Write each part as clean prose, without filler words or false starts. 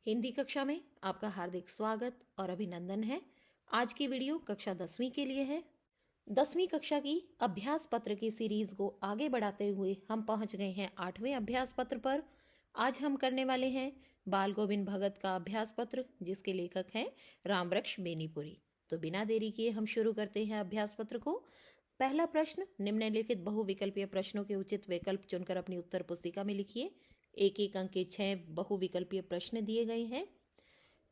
हिंदी कक्षा में आपका हार्दिक स्वागत और अभिनंदन है। आज की वीडियो कक्षा 10वीं के लिए है। 10वीं कक्षा की अभ्यास पत्र की सीरीज को आगे बढ़ाते हुए हम पहुंच गए हैं 8वें अभ्यास पत्र पर। आज हम करने वाले हैं बाल गोविंद भगत का अभ्यास पत्र, जिसके लेखक हैं रामवृक्ष बेनीपुरी। तो बिना देरी किए हम शुरू करते हैं अभ्यास पत्र को। पहला प्रश्न, निम्नलिखित बहुविकल्पीय प्रश्नों के उचित विकल्प चुनकर अपनी उत्तर पुस्तिका में लिखिए। एक एक अंक के 6 बहुविकल्पीय प्रश्न दिए गए हैं।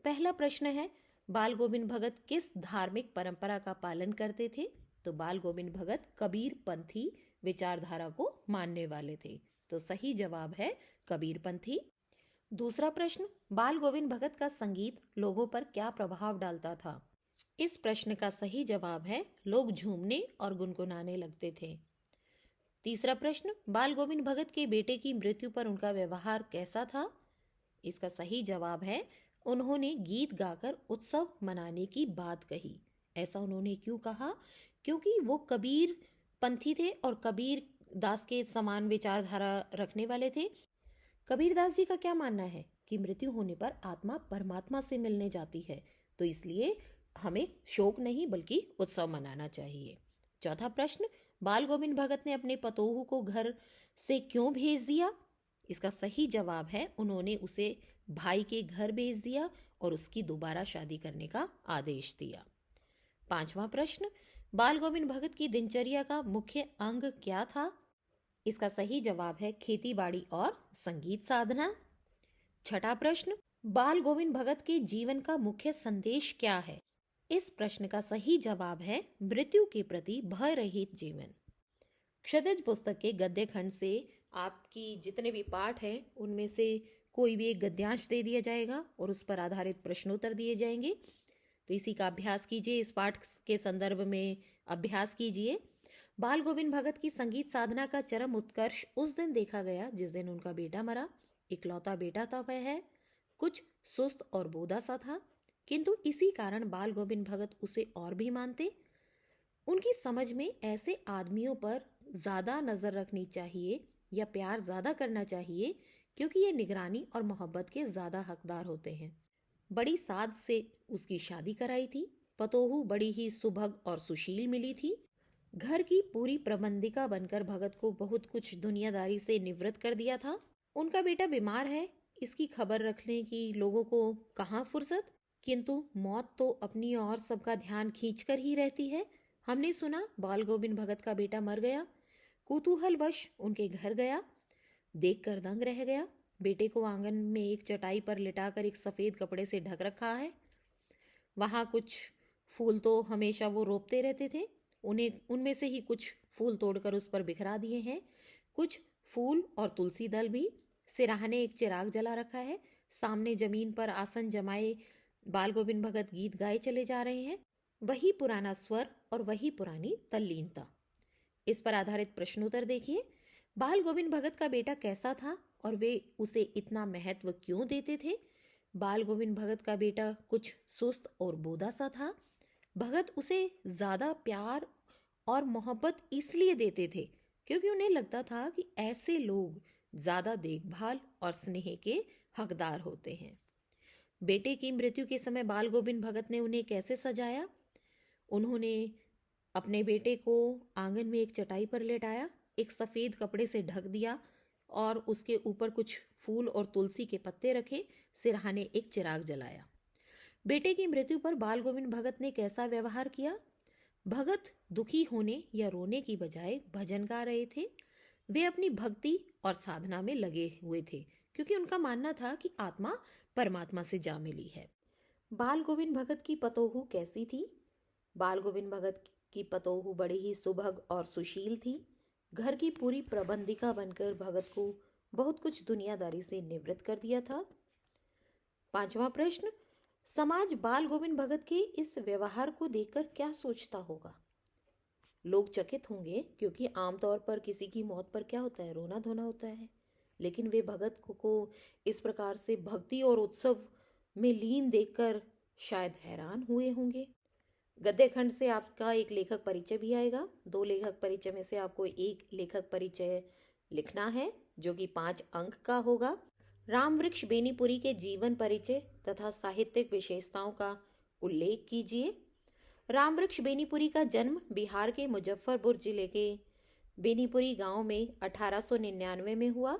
पहला प्रश्न है, बाल गोविंद भगत किस धार्मिक परंपरा का पालन करते थे? तो बाल गोविंद भगत कबीर पंथी विचारधारा को मानने वाले थे। तो सही जवाब है कबीर पंथी। दूसरा प्रश्न, बाल गोविंद भगत का संगीत लोगों पर क्या प्रभाव डालता था? इस प्रश्न का सही जवाब है लोग झूमने और गुनगुनाने लगते थे। तीसरा प्रश्न, बाल गोविंद भगत के बेटे की मृत्यु पर उनका व्यवहार कैसा था? इसका सही जवाब है उन्होंने गीत गाकर उत्सव मनाने की बात कही। ऐसा उन्होंने क्यों कहा? क्योंकि वो कबीर पंथी थे और कबीर दास के समान विचारधारा रखने वाले थे। कबीर दास जी का क्या मानना है कि मृत्यु होने पर आत्मा परमात्मा से मिलने जाती है, तो इसलिए हमें शोक नहीं बल्कि उत्सव मनाना चाहिए। चौथा प्रश्न, बाल गोविंद भगत ने अपने पतोहू को घर से क्यों भेज दिया? इसका सही जवाब है उन्होंने उसे भाई के घर भेज दिया और उसकी दोबारा शादी करने का आदेश दिया। पांचवा प्रश्न, बाल गोविंद भगत की दिनचर्या का मुख्य अंग क्या था? इसका सही जवाब है खेती बाड़ी और संगीत साधना। छठा प्रश्न, बाल गोविंद भगत के जीवन का मुख्य संदेश क्या है? इस प्रश्न का सही जवाब है मृत्यु के प्रति भय रहित जीवन। क्षतिज पुस्तक के गद्य खंड से आपकी जितने भी पाठ हैं उनमें से कोई भी एक गद्यांश दे दिया जाएगा और उस पर आधारित प्रश्नोत्तर दिए जाएंगे। तो इसी का अभ्यास कीजिए। इस पाठ के संदर्भ में अभ्यास कीजिए। बाल गोविंद भगत की संगीत साधना का चरम उत्कर्ष उस दिन देखा गया जिस दिन उनका बेटा मरा। इकलौता बेटा था वह है, कुछ सुस्त और बोदा सा था, किंतु इसी कारण बाल गोविंद भगत उसे और भी मानते। उनकी समझ में ऐसे आदमियों पर ज्यादा नजर रखनी चाहिए या प्यार ज्यादा करना चाहिए, क्योंकि ये निगरानी और मोहब्बत के ज्यादा हकदार होते हैं। बड़ी साध से उसकी शादी कराई थी। पतोहू बड़ी ही सुभग और सुशील मिली थी। घर की पूरी प्रबंधिका बनकर भगत को बहुत कुछ दुनियादारी से निवृत्त कर दिया था। उनका बेटा बीमार है, इसकी खबर रखने की लोगों को कहाँ फुर्सत, किंतु मौत तो अपनी और सबका ध्यान खींच कर ही रहती है। हमने सुना बाल गोविंद भगत का बेटा मर गया। कुतूहलवश उनके घर गया, देखकर दंग रह गया। बेटे को आंगन में एक चटाई पर लिटाकर एक सफेद कपड़े से ढक रखा है। वहां कुछ फूल तो हमेशा वो रोपते रहते थे, उनमें से ही कुछ फूल तोड़कर उस पर बिखरा दिए हैं। कुछ फूल और तुलसी दल भी। सिराहने एक चिराग जला रखा है। सामने जमीन पर आसन जमाए बाल गोविंद भगत गीत गाए चले जा रहे हैं। वही पुराना स्वर और वही पुरानी तल्लीनता। इस पर आधारित प्रश्नोत्तर देखिए। बाल गोविंद भगत का बेटा कैसा था और वे उसे इतना महत्व क्यों देते थे? बाल गोविंद भगत का बेटा कुछ सुस्त और बोदा सा था। भगत उसे ज्यादा प्यार और मोहब्बत इसलिए देते थे क्योंकि उन्हें लगता था कि ऐसे लोग ज्यादा देखभाल और स्नेह के हकदार होते हैं। बेटे की मृत्यु के समय बाल गोविंद भगत ने उन्हें कैसे सजाया? उन्होंने अपने बेटे को आंगन में एक चटाई पर लेटाया, एक सफेद कपड़े से ढक दिया और उसके ऊपर कुछ फूल और तुलसी के पत्ते रखे। सिरहाने एक चिराग जलाया। बेटे की मृत्यु पर बाल गोविंद भगत ने कैसा व्यवहार किया? भगत दुखी होने या रोने की बजाय भजन गा रहे थे। वे अपनी भक्ति और साधना में लगे हुए थे क्योंकि उनका मानना था कि आत्मा परमात्मा से जा मिली है। बाल गोविंद भगत की पतोहू कैसी थी? बाल गोविंद भगत की पतोहू बड़ी ही सुभग और सुशील थी। घर की पूरी प्रबंधिका बनकर भगत को बहुत कुछ दुनियादारी से निवृत्त कर दिया था। पांचवा प्रश्न, समाज बाल गोविंद भगत के इस व्यवहार को देखकर क्या सोचता होगा? लोग चकित होंगे क्योंकि आमतौर पर किसी की मौत पर क्या होता है, रोना धोना होता है, लेकिन वे भगत को इस प्रकार से भक्ति और उत्सव में लीन देखकर शायद हैरान हुए होंगे। गद्य खंड से आपका एक लेखक परिचय भी आएगा। 2 लेखक परिचय में से आपको एक लेखक परिचय लिखना है जो कि 5 अंक का होगा। रामवृक्ष बेनीपुरी के जीवन परिचय तथा साहित्यिक विशेषताओं का उल्लेख कीजिए। रामवृक्ष बेनीपुरी का जन्म बिहार के मुजफ्फरपुर जिले के बेनीपुरी गांव में 1899 में हुआ।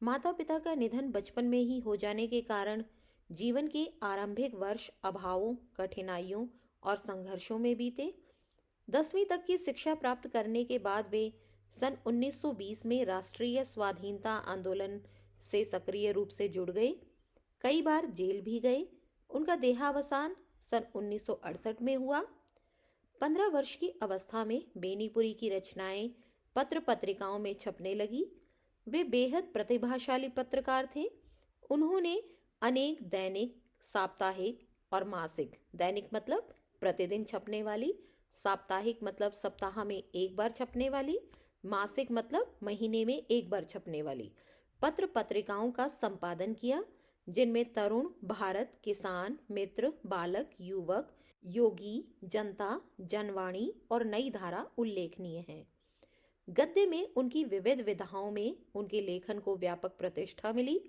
माता पिता का निधन बचपन में ही हो जाने के कारण जीवन के आरंभिक वर्ष अभावों, कठिनाइयों और संघर्षों में बीते। 10वीं तक की शिक्षा प्राप्त करने के बाद वे सन 1920 में राष्ट्रीय स्वाधीनता आंदोलन से सक्रिय रूप से जुड़ गए। कई बार जेल भी गए। उनका देहावसान सन 1968 में हुआ। 15 वर्ष की अवस्था में बेनीपुरी की रचनाएं पत्र पत्रिकाओं में छपने लगी। वे बेहद प्रतिभाशाली पत्रकार थे। उन्होंने अनेक दैनिक, साप्ताहिक और मासिक, दैनिक मतलब प्रतिदिन छपने वाली, साप्ताहिक मतलब सप्ताह में एक बार छपने वाली, मासिक मतलब महीने में एक बार छपने वाली पत्र पत्रिकाओं का संपादन किया, जिनमें तरुण, भारत, किसान, मित्र, बालक, युवक, योगी, जनता, जनवाणी और नई धारा उल्लेखनीय हैं। गद्य में उनकी विविध विधाओं में उनके लेखन को व्यापक प्रतिष्ठा मिली।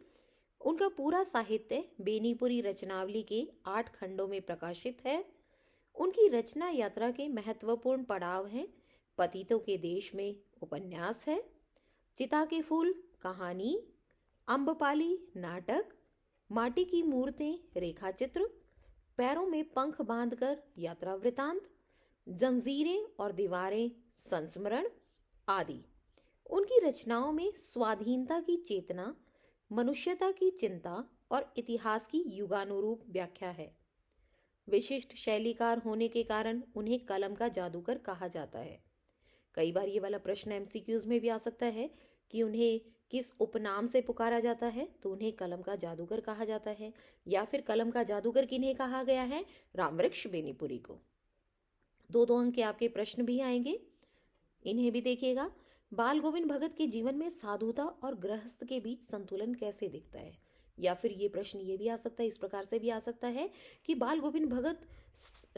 उनका पूरा साहित्य बेनीपुरी रचनावली के 8 खंडों में प्रकाशित है। उनकी रचना यात्रा के महत्वपूर्ण पड़ाव हैं पतितों के देश में उपन्यास है, चिता के फूल कहानी, अम्बपाली नाटक, माटी की मूर्तें रेखाचित्र, पैरों में पंख बांधकर यात्रा वृतांत, जंजीरें और दीवारें संस्मरण आदि। उनकी रचनाओं में स्वाधीनता की चेतना, मनुष्यता की चिंता और इतिहास की युगानुरूप व्याख्या है। विशिष्ट शैलीकार होने के कारण उन्हें कलम का जादूगर कहा जाता है। कई बार ये वाला प्रश्न एमसीक्यूज में भी आ सकता है कि उन्हें किस उपनाम से पुकारा जाता है, तो उन्हें कलम का जादूगर कहा जाता है, या फिर कलम का जादूगर किन्हें कहा गया है? रामवृक्ष बेनीपुरी को। 2-2 अंक के आपके प्रश्न भी आएंगे, इन्हें भी देखिएगा। बाल गोविंद भगत के जीवन में साधुता और गृहस्थ के बीच संतुलन कैसे दिखता है? या फिर ये प्रश्न ये भी आ सकता है, इस प्रकार से भी आ सकता है कि बाल गोविंद भगत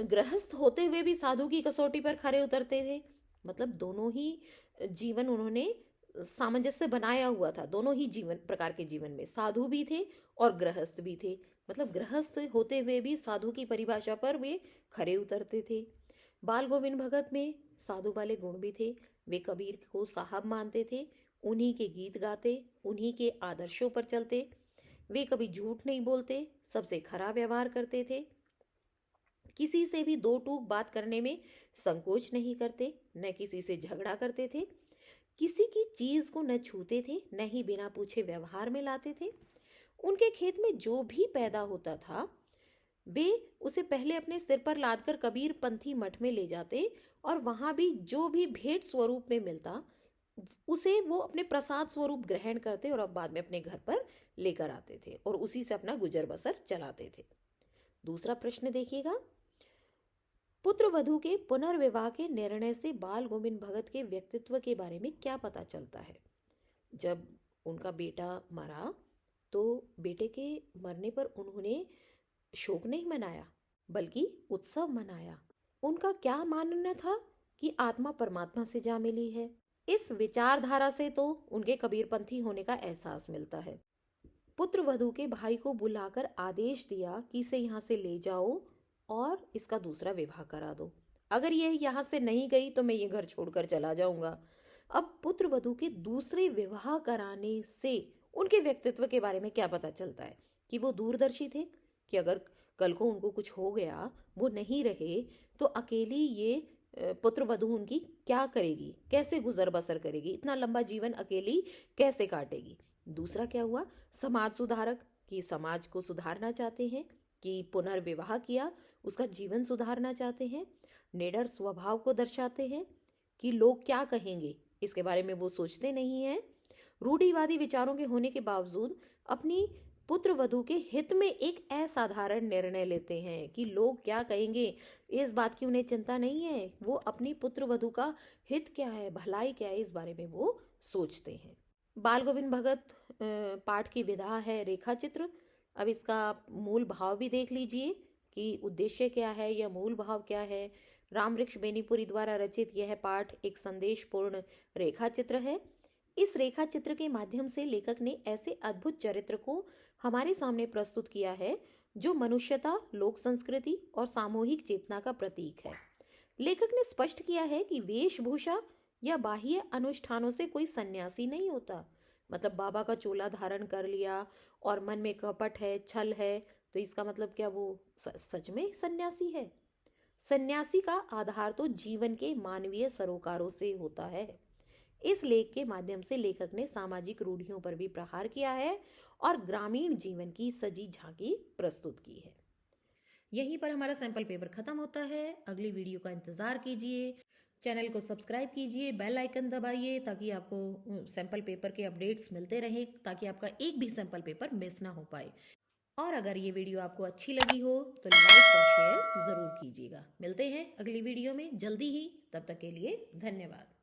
गृहस्थ होते हुए भी साधु की कसौटी पर खरे उतरते थे। मतलब दोनों ही जीवन उन्होंने सामंजस्य बनाया हुआ था। दोनों ही जीवन प्रकार के जीवन में साधु भी थे और गृहस्थ भी थे। मतलब गृहस्थ होते हुए भी साधु की परिभाषा पर वे खरे उतरते थे। बाल गोविंद भगत में साधु वाले गुण भी थे। वे कबीर को साहब मानते थे, उन्हीं के गीत गाते, उन्हीं के आदर्शों पर चलते। वे कभी झूठ नहीं बोलते, सबसे खरा व्यवहार करते थे, किसी से भी दो टूक बात करने में संकोच नहीं करते, न किसी से झगड़ा करते थे, किसी की चीज को न छूते थे, न ही बिना पूछे व्यवहार में लाते थे। उनके खेत में जो भी पैदा होता था वे उसे पहले अपने सिर पर लादकर कबीर पंथी मठ में ले जाते और वहां भी जो भी भेंट स्वरूप में मिलता उसे वो अपने प्रसाद स्वरूप ग्रहण करते और अब बाद में अपने घर पर लेकर आते थे और उसी से अपना गुजर बसर चलाते थे। दूसरा प्रश्न देखिएगा, पुत्र वधू के पुनर्विवाह के निर्णय से बाल गोविंद भगत के व्यक्तित्व के बारे में क्या पता चलता है? जब उनका बेटा मरा तो बेटे के मरने पर उन्होंने शोक नहीं मनाया बल्कि उत्सव मनाया। उनका क्या मानना था कि आत्मा परमात्मा से जा मिली है। इस विचारधारा से तो उनके कबीरपंथी होने का एहसास मिलता है। पुत्र वधू के भाई को बुलाकर आदेश दिया कि इसे यहाँ से ले जाओ और इसका दूसरा विवाह करा दो। अगर ये यहाँ से नहीं गई तो मैं ये घर छोड़कर चला जाऊंगा। अब पुत्र वधू के दूसरे विवाह कराने से उनके व्यक्तित्व के बारे में क्या पता चलता है? कि वो दूरदर्शी थे कि अगर कल को उनको कुछ हो गया, वो नहीं रहे, तो अकेली ये पुत्र वधू उनकी क्या करेगी, कैसे गुजर बसर करेगी, इतना लंबा जीवन अकेली कैसे काटेगी। दूसरा क्या हुआ? समाज सुधारक, कि समाज को सुधारना चाहते हैं, कि पुनर्विवाह किया उसका जीवन सुधारना चाहते हैं। निडर स्वभाव को दर्शाते हैं कि लोग क्या कहेंगे इसके बारे में वो सोचते नहीं हैं। रूढ़िवादी विचारों के होने के बावजूद अपनी पुत्र वधू के हित में एक असाधारण निर्णय लेते हैं कि लोग क्या कहेंगे इस बात की उन्हें चिंता नहीं है। वो अपनी पुत्र वधू का हित क्या है, भलाई क्या है, इस बारे में वो सोचते हैं। बाल गोविंद भगत पाठ की विधा है रेखा चित्र। अब इसका मूल भाव भी देख लीजिए कि उद्देश्य क्या है या मूल भाव क्या है। रामवृक्ष बेनीपुरी द्वारा रचित यह पाठ एक संदेशपूर्ण रेखा चित्र है। इस रेखा चित्र के माध्यम से लेखक ने ऐसे अद्भुत चरित्र को हमारे सामने प्रस्तुत किया है जो मनुष्यता, लोक संस्कृति और सामूहिक चेतना का प्रतीक है। लेखक ने स्पष्ट किया है कि वेशभूषा या बाह्य अनुष्ठानों से कोई सन्यासी नहीं होता। मतलब बाबा का चोला धारण कर लिया और मन में कपट है, छल है, तो इसका मतलब क्या वो सच में सन्यासी है? सन्यासी का आधार तो जीवन के मानवीय सरोकारों से होता है। इस लेख के माध्यम से लेखक ने सामाजिक रूढ़ियों पर भी प्रहार किया है और ग्रामीण जीवन की सजी झांकी प्रस्तुत की है। यहीं पर हमारा सैंपल पेपर खत्म होता है। अगली वीडियो का इंतजार कीजिए, चैनल को सब्सक्राइब कीजिए, बेल आइकन दबाइए ताकि आपको सैंपल पेपर के अपडेट्स मिलते रहें, ताकि आपका एक भी सैंपल पेपर मिस ना हो पाए। और अगर ये वीडियो आपको अच्छी लगी हो तो लाइक और शेयर ज़रूर कीजिएगा। मिलते हैं अगली वीडियो में जल्दी ही, तब तक के लिए धन्यवाद।